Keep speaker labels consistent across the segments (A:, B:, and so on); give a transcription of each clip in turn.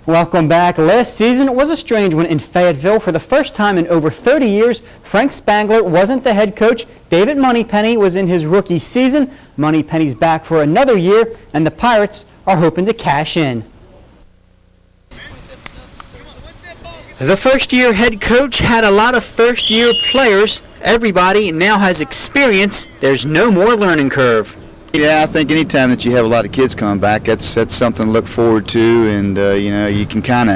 A: Welcome back. Last season was a strange one in Fayetteville. For the first time in over 30 years, Frank Spangler wasn't the head coach. David Moneypenny was in his rookie season. Moneypenny's back for another year, and the Pirates are hoping to cash in. The first-year head coach had a lot of first-year players. Everybody now has experience. There's no more learning curve.
B: Yeah, I think anytime that you have a lot of kids coming back, that's something to look forward to, and you can kind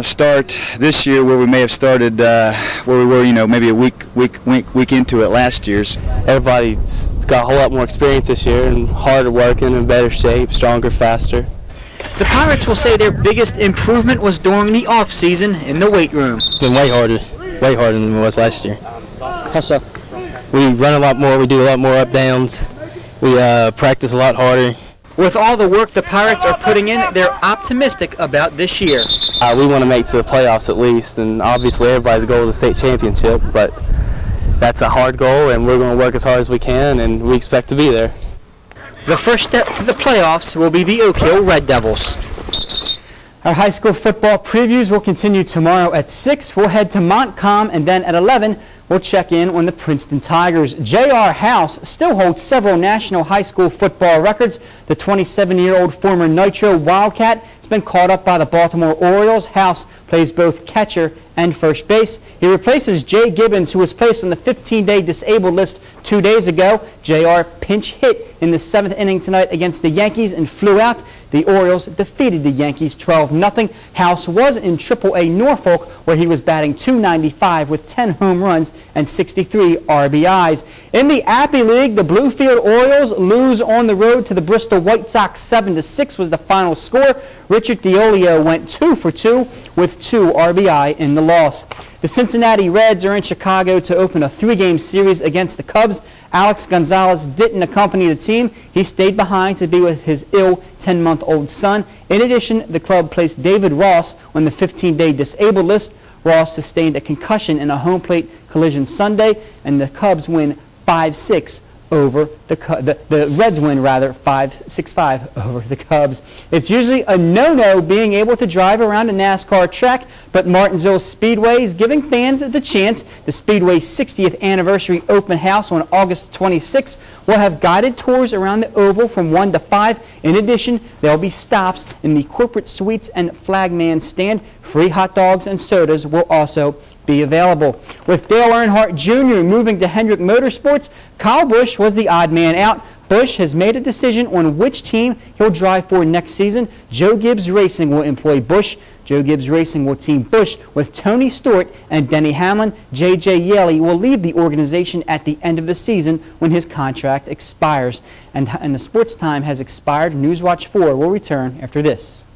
B: of start this year where we may have started where we were, maybe a week into it last year's.
C: Everybody's got a whole lot more experience this year and harder working, in better shape, stronger, faster.
A: The Pirates will say their biggest improvement was during the off-season in the weight room.
C: It's been way harder than it was last year.
A: How so?
C: We run a lot more, we do a lot more up-downs, we practice a lot harder.
A: With all the work the Pirates are putting in, they're optimistic about this year.
C: We want to make it to the playoffs at least, and obviously everybody's goal is a state championship, but that's a hard goal, and we're going to work as hard as we can, and we expect to be there.
A: The first step to the playoffs will be the Oak Hill Red Devils. Our high school football previews will continue tomorrow at 6. We'll head to Montcalm, and then at 11, we'll check in on the Princeton Tigers. J.R. House still holds several national high school football records. The 27-year-old former Nitro Wildcat has been called up by the Baltimore Orioles. House plays both catcher and first base. He replaces Jay Gibbons, who was placed on the 15-day disabled list 2 days ago. J.R. pinch hit in the 7th inning tonight against the Yankees and flew out. The Orioles defeated the Yankees 12-0. House was in Triple-A Norfolk, where he was batting .295 with 10 home runs and 63 RBIs. In the Appy League, the Bluefield Orioles lose on the road to the Bristol White Sox. 7-6 was the final score. Richard Diolio went 2 for 2 with 2 RBI in the loss. The Cincinnati Reds are in Chicago to open a 3-game series against the Cubs. Alex Gonzalez didn't accompany the team. He stayed behind to be with his ill 10-month-old son. In addition, the club placed David Ross on the 15-day disabled list. Ross sustained a concussion in a home plate collision Sunday, and the Cubs win 5-6 over the Reds win, rather, 6-5 over the Cubs. It's usually a no-no being able to drive around a NASCAR track, but Martinsville Speedway is giving fans the chance. The Speedway's 60th anniversary open house on August 26th will have guided tours around the oval from 1 to 5. In addition, there will be stops in the corporate suites and flagman stand. Free hot dogs and sodas will also be available. With Dale Earnhardt Jr. moving to Hendrick Motorsports, Kyle Busch was the odd man out. Busch has made a decision on which team he'll drive for next season. Joe Gibbs Racing will employ Busch. Joe Gibbs Racing will team Busch with Tony Stewart and Denny Hamlin. J.J. Yeley will leave the organization at the end of the season when his contract expires. And the Sports Time has expired. Newswatch 4 will return after this.